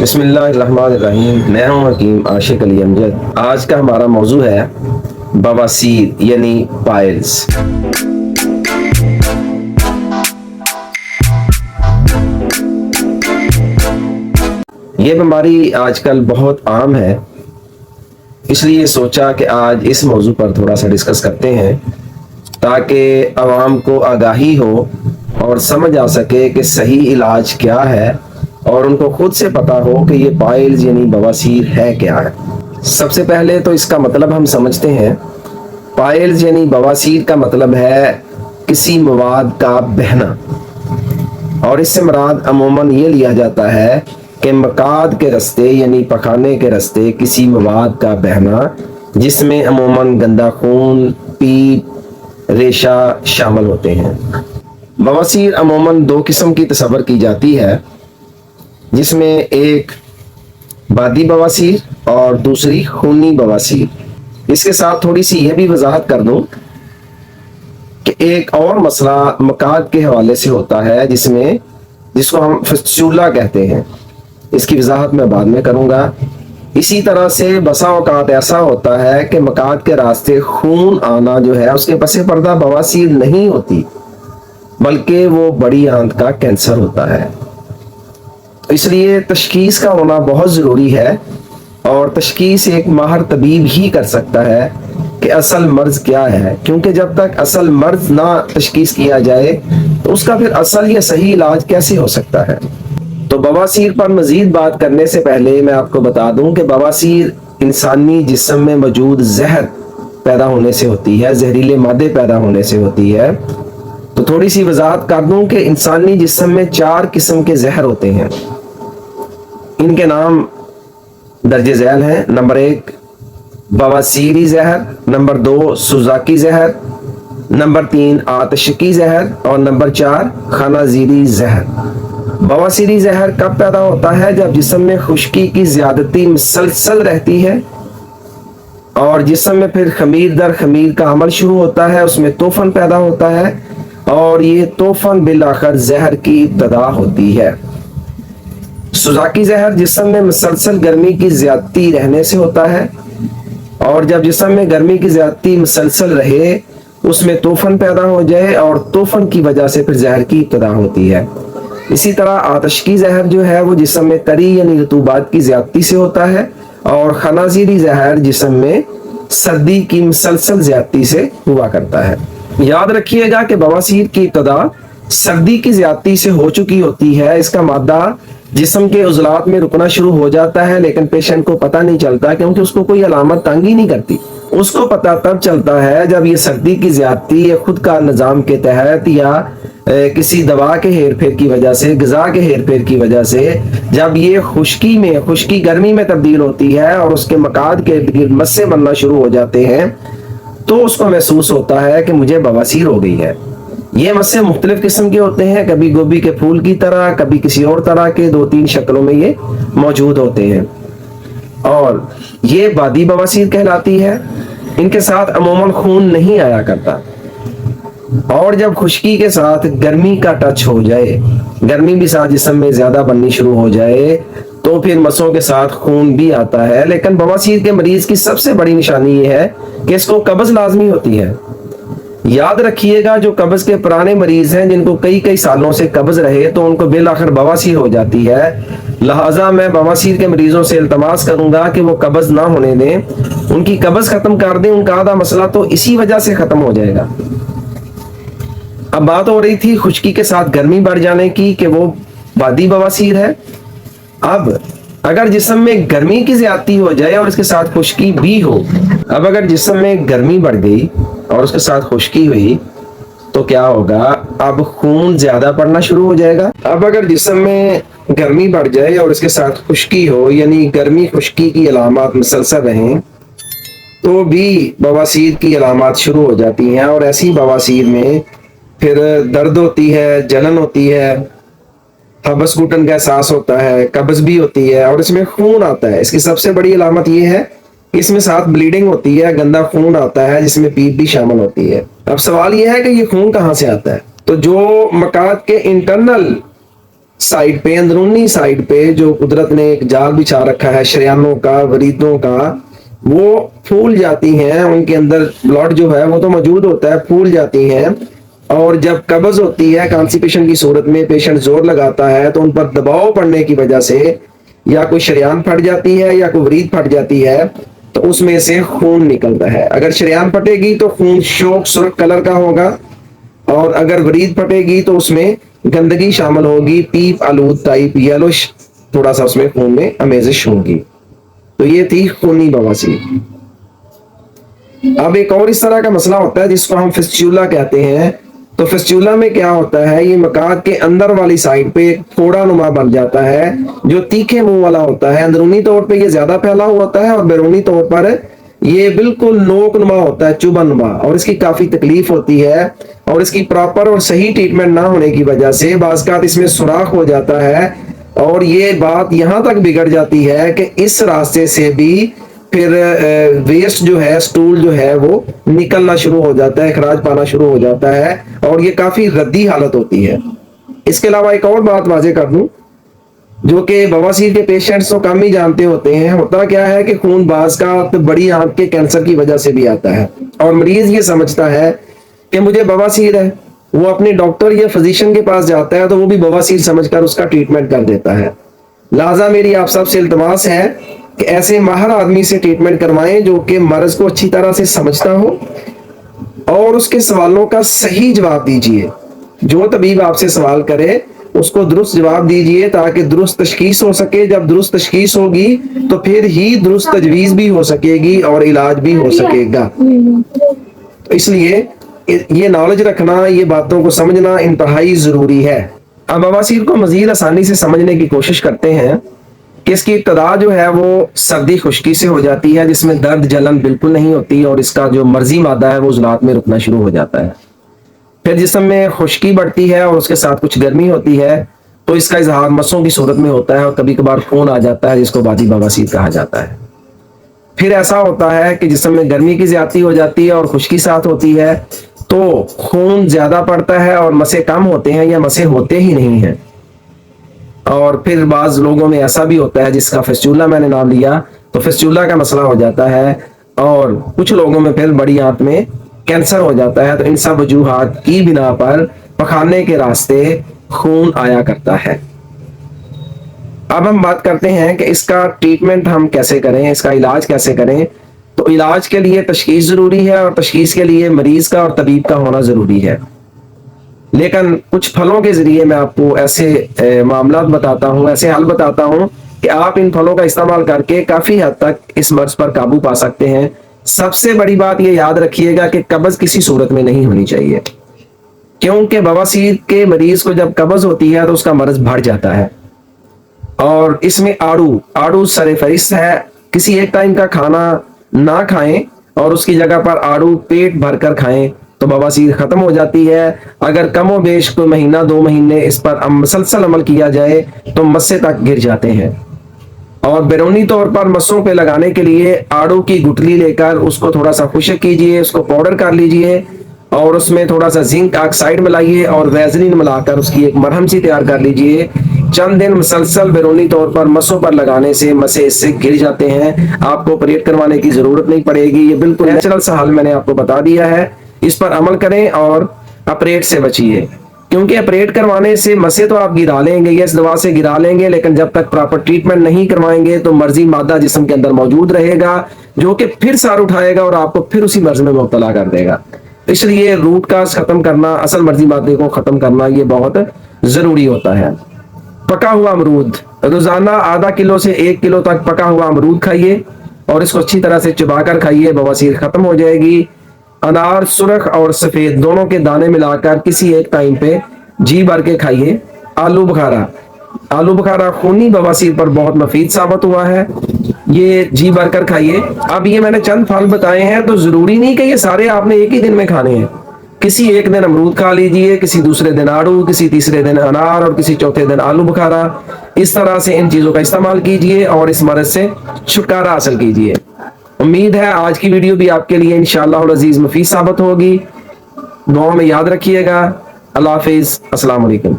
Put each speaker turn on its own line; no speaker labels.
بسم اللہ الرحمن الرحیم۔ میں ہوں حکیم عاشق علی امجد۔ آج کا ہمارا موضوع ہے بواسیر یعنی پائلز۔ یہ بیماری آج کل بہت عام ہے، اس لیے سوچا کہ آج اس موضوع پر تھوڑا سا ڈسکس کرتے ہیں تاکہ عوام کو آگاہی ہو اور سمجھ آ سکے کہ صحیح علاج کیا ہے اور ان کو خود سے پتا ہو کہ یہ پائلز یعنی بواسیر ہے کیا ہے۔ سب سے پہلے تو اس کا مطلب ہم سمجھتے ہیں۔ پائلز یعنی بواسیر کا مطلب ہے کسی مواد کا بہنا، اور اس سے مراد عموماً یہ لیا جاتا ہے کہ مقعد کے رستے یعنی پخانے کے رستے کسی مواد کا بہنا جس میں عموماً گندا خون، پیپ، ریشہ شامل ہوتے ہیں۔ بواسیر عموماً دو قسم کی تصور کی جاتی ہے، جس میں ایک بادی بواسیر اور دوسری خونی بواسیر۔ اس کے ساتھ تھوڑی سی یہ بھی وضاحت کر دوں کہ ایک اور مسئلہ مقعد کے حوالے سے ہوتا ہے جس کو ہم فسچولا کہتے ہیں۔ اس کی وضاحت میں بعد میں کروں گا۔ اسی طرح سے بسا اوقات ایسا ہوتا ہے کہ مقعد کے راستے خون آنا جو ہے اس کے پس پردہ بواسیر نہیں ہوتی، بلکہ وہ بڑی آنت کا کینسر ہوتا ہے۔ اس لیے تشخیص کا ہونا بہت ضروری ہے، اور تشخیص ایک ماہر طبیب ہی کر سکتا ہے کہ اصل مرض کیا ہے، کیونکہ جب تک اصل مرض نہ تشخیص کیا جائے تو اس کا پھر اصل یا صحیح علاج کیسے ہو سکتا ہے۔ تو بواسیر پر مزید بات کرنے سے پہلے میں آپ کو بتا دوں کہ بواسیر انسانی جسم میں موجود زہر پیدا ہونے سے ہوتی ہے، زہریلے مادے پیدا ہونے سے ہوتی ہے۔ تو تھوڑی سی وضاحت کر دوں کہ انسانی جسم میں 4 قسم کے زہر ہوتے ہیں۔ ان کے نام درج ذیل ہیں۔ نمبر 1 بواسیری زہر، نمبر 2 سوزاکی زہر، نمبر 3 آتشکی زہر، اور نمبر 4 خنازیری زہر۔ بواسیری زہر کب پیدا ہوتا ہے؟ جب جسم میں خشکی کی زیادتی مسلسل رہتی ہے اور جسم میں پھر خمیر در خمیر کا عمل شروع ہوتا ہے، اس میں توفن پیدا ہوتا ہے، اور یہ توفن بالآخر زہر کی ابتدا ہوتی ہے۔ سوزاکی زہر جسم میں مسلسل گرمی کی زیادتی رہنے سے ہوتا ہے، اور جب جسم میں گرمی کی زیادتی مسلسل رہے اس میں توفن پیدا ہو جائے، اور توفن کی وجہ سے پھر زہر کی ابتدا ہوتی ہے۔ اسی طرح آتشکی زہر جو ہے وہ جسم میں تری یعنی رطوبات کی زیادتی سے ہوتا ہے، اور خنازیری زہر جسم میں سردی کی مسلسل زیادتی سے ہوا کرتا ہے۔ یاد رکھیے گا کہ بواسیر کی ابتدا سردی کی زیادتی سے ہو چکی ہوتی ہے۔ اس کا مادہ جسم کے عضلات میں رکنا شروع ہو جاتا ہے، لیکن پیشنٹ کو پتہ نہیں چلتا کیونکہ اس کو کوئی علامت تنگ ہی نہیں کرتی۔ اس کو پتہ تب چلتا ہے جب یہ سردی کی زیادتی یا خود کا نظام کے تحت یا کسی دوا کے ہیر پھیر کی وجہ سے، غذا کے ہیر پھیر کی وجہ سے جب یہ خشکی گرمی میں تبدیل ہوتی ہے اور اس کے مقعد کے ارد گرد مسے بننا شروع ہو جاتے ہیں، تو اس کو محسوس ہوتا ہے کہ مجھے بواسیر ہو گئی ہے۔ یہ مسے مختلف قسم کے ہوتے ہیں، کبھی گوبھی کے پھول کی طرح، کبھی کسی اور طرح کے، 2-3 شکلوں میں یہ موجود ہوتے ہیں، اور یہ بادی بواسیر کہلاتی ہے۔ ان کے ساتھ عموماً خون نہیں آیا کرتا، اور جب خشکی کے ساتھ گرمی کا ٹچ ہو جائے، گرمی بھی ساتھ جسم میں زیادہ بننی شروع ہو جائے، تو پھر مسوں کے ساتھ خون بھی آتا ہے۔ لیکن بواسیر کے مریض کی سب سے بڑی نشانی یہ ہے کہ اس کو قبض لازمی ہوتی ہے۔ یاد رکھیے گا جو قبض کے پرانے مریض ہیں جن کو کئی سالوں سے قبض رہے تو ان کو بالآخر بواسیر ہو جاتی ہے، لہٰذا میں بواسیر کے مریضوں سے التماس کروں گا کہ وہ قبض نہ ہونے دیں، ان کی قبض ختم کر دیں، ان کا آدھا مسئلہ تو اسی وجہ سے ختم ہو جائے گا۔ اب بات ہو رہی تھی خشکی کے ساتھ گرمی بڑھ جانے کی کہ وہ بادی بواسیر ہے۔ اب اگر جسم میں گرمی کی زیادتی ہو جائے اور اس کے ساتھ خشکی بھی ہو، اب اگر جسم میں گرمی بڑھ گئی اور اس کے ساتھ خشکی ہوئی تو کیا ہوگا؟ اب خون زیادہ پڑنا شروع ہو جائے گا۔ اب اگر جسم میں گرمی بڑھ جائے اور اس کے ساتھ خشکی ہو، یعنی گرمی خشکی کی علامات مسلسل رہیں، تو بھی بواسیر کی علامات شروع ہو جاتی ہیں، اور ایسی بواسیر میں پھر درد ہوتی ہے، جلن ہوتی ہے، حبس گھٹن کا احساس ہوتا ہے، قبض بھی ہوتی ہے، اور اس میں خون آتا ہے۔ اس کی سب سے بڑی علامت یہ ہے کہ اس میں ساتھ بلیڈنگ ہوتی ہے، گندا خون آتا ہے جس میں پیپ بھی شامل ہوتی ہے۔ اب سوال یہ ہے کہ یہ خون کہاں سے آتا ہے؟ تو جو مقعد کے انٹرنل साइड पे, अंदरूनी साइड पे जो कुदरत ने एक जाल बिछा रखा है शरियानों का, वरीदों का, वो फूल जाती हैं। उनके अंदर ब्लड जो है वो तो मौजूद होता है, फूल जाती हैं। और जब कब्ज होती है कॉन्स्टिपेशन की सूरत में, पेशेंट जोर लगाता है तो उन पर दबाव पड़ने की वजह से या कोई शरियान फट जाती है या कोई वरीद फट जाती है, तो उसमें से खून निकलता है। अगर शरियान फटेगी तो खून शोक सुर्ख कलर का होगा, और अगर वरीद फटेगी तो उसमें गंदगी शामिल होगी, पीप आलूद टाइप येलोश, थोड़ा सा उसमें खून में अमेजिश होगी। तो ये थी खूनी बवासीर। अब एक और इस तरह का मसला होता है जिसको हम फिस्चूला कहते हैं। तो फिस्चूला में क्या होता है, ये मकाद के अंदर वाली साइड पे एक फोड़ा नुमा बन जाता है जो तीखे मुंह वाला होता है। अंदरूनी तौर पे ये ज्यादा फैला हुआ होता है और बैरूनी तौर पर ये बिल्कुल नोक नुमा होता है, चुभन नुमा, और इसकी काफी तकलीफ होती है। और इसकी प्रॉपर और सही ट्रीटमेंट ना होने की वजह से बाज़ इसमें सुराख हो जाता है, और ये बात यहाँ तक बिगड़ जाती है कि इस रास्ते से भी फिर वेस्ट जो है, स्टूल जो है वो निकलना शुरू हो जाता है, खराज पाना शुरू हो जाता है, और ये काफी रद्दी हालत होती है। इसके अलावा एक और बात वाजे कर दूं, जो कि बवासीर के पेशेंट्स तो कम ही जानते होते हैं। होता क्या है कि खून बाज का तो बड़ी आंत के कैंसर की वजह से भी आता है, और मरीज ये समझता है कि मुझे बवासीर है, वो अपने डॉक्टर या फिजिशियन के पास जाता है तो वो भी बवासीर समझकर उसका ट्रीटमेंट कर देता है। लिहाजा मेरी आप सबसे इल्तमास है कि ऐसे माहिर आदमी से ट्रीटमेंट करवाएं जो कि मर्ज को अच्छी तरह से समझता हो, और उसके सवालों का सही जवाब दीजिए। जो तबीब आपसे सवाल करे उसको दुरुस्त जवाब दीजिए ताकि दुरुस्त तशखीस हो सके। जब दुरुस्त तशखीस होगी तो फिर ही दुरुस्त तजवीज भी हो सकेगी और इलाज भी हो सकेगा। तो इसलिए ये नॉलेज रखना, ये बातों को समझना इंतहाई जरूरी है। अब बवासीर को मजीद आसानी से समझने की कोशिश करते हैं कि इसकी इब्तदा जो है वो सर्दी खुश्की से हो जाती है, जिसमें दर्द जलन बिल्कुल नहीं होती, और इसका जो मर्जी मादा है वो जुलात में रुकना शुरू हो जाता है। फिर जिस्म में खुश्की बढ़ती है और उसके साथ कुछ गर्मी होती है, तो इसका इजहार मसों की सूरत में होता है, और कभी कभार खून आ जाता है जिसको बादी बवासीर कहा जाता है। फिर ऐसा होता है कि जिस्म में गर्मी की ज्यादती हो जाती है और खुश्की साथ होती है, तो खून ज्यादा पड़ता है और मसे कम होते हैं या मसे होते ही नहीं हैं। और फिर बाज लोगों में ऐसा भी होता है जिसका फिस्चूला मैंने नाम लिया, तो फिस्चूला का मसला हो जाता है, और कुछ लोगों में फिर बड़ी आंत में कैंसर हो जाता है। तो इन सब वजूहात की बिना पर पखाने के रास्ते खून आया करता है। अब हम बात करते हैं कि इसका ट्रीटमेंट हम कैसे करें, इसका इलाज कैसे करें। तो इलाज के लिए तशखीस जरूरी है, और तशखीस के लिए मरीज का और तबीब का होना जरूरी है। लेकिन कुछ फलों के जरिए मैं आपको ऐसे मामला बताता हूँ, ऐसे हल बताता हूँ कि आप इन फलों का इस्तेमाल करके काफी हद तक इस मर्ज पर काबू पा सकते हैं। सबसे बड़ी बात ये याद रखिएगा कि कब्ज किसी सूरत में नहीं होनी चाहिए, क्योंकि बवासीर के मरीज को जब कब्ज होती है तो उसका मर्ज बढ़ जाता है। और इसमें आड़ू सरे फरिस्त है। किसी एक टाइम का खाना ना खाएं और उसकी जगह पर आड़ू पेट भरकर खाएं तो बवासीर खत्म हो जाती है। अगर कमो बेश कोई महीना 2 महीने इस पर मुसलसल अमल किया जाए तो मस्से तक गिर जाते हैं। और बैरूनी तौर पर मस्सों पे लगाने के लिए आड़ू की गुठली लेकर उसको थोड़ा सा खुश्क कीजिए, उसको पाउडर कर लीजिए, और उसमें थोड़ा सा जिंक ऑक्साइड मिलाइए और वैसलीन मिलाकर उसकी एक मरहम सी तैयार कर लीजिए। चंद दिन मुसलसल बैरूनी तौर पर मसों पर लगाने से मसे इससे गिर जाते हैं, आपको ऑपरेट करवाने की जरूरत नहीं पड़ेगी। ये बिल्कुल नेचुरल सा हल मैंने आपको बता दिया है, इस पर अमल करें और ऑपरेट से बचिए, क्योंकि ऑपरेट करवाने से मसे तो आप गिरा लेंगे, ये इस दवा से गिरा लेंगे, लेकिन जब तक प्रॉपर ट्रीटमेंट नहीं करवाएंगे तो मर्जी मादा जिस्म के अंदर मौजूद रहेगा, जो कि फिर सार उठाएगा और आपको फिर उसी मर्ज में मुब्तला कर देगा। इसलिए रूट काज खत्म करना, असल मर्जी मादे को खत्म करना, ये बहुत जरूरी होता है। पका हुआ अमरूद, रोजाना आधा किलो से 1 किलो तक पका हुआ अमरूद खाइए और इसको अच्छी तरह से चबाकर खाइए, बवासीर खत्म हो जाएगी। अनार सुरख और सफेद दोनों के दाने मिलाकर किसी एक टाइम पे जी भर के खाइए। आलू बुखारा खूनी बवासीर पर बहुत मुफीद साबित हुआ है, ये जी भर कर खाइए। अब ये मैंने चंद फल बताए हैं, तो जरूरी नहीं कि ये सारे आपने एक ही दिन में खाने हैं। किसी एक दिन अमरूद खा लीजिए, किसी दूसरे दिन आड़ू, किसी तीसरे दिन अनार और किसी चौथे दिन आलू बुखारा। इस तरह से इन चीजों का इस्तेमाल कीजिए और इस मर्ज से छुटकारा हासिल कीजिए। उम्मीद है आज की वीडियो भी आपके लिए इंशाअल्लाह अज़ीज़ मुफीद साबित होगी। दुआ में याद रखिएगा। अल्लाह हाफिज़, अस्सलाम वालेकुम।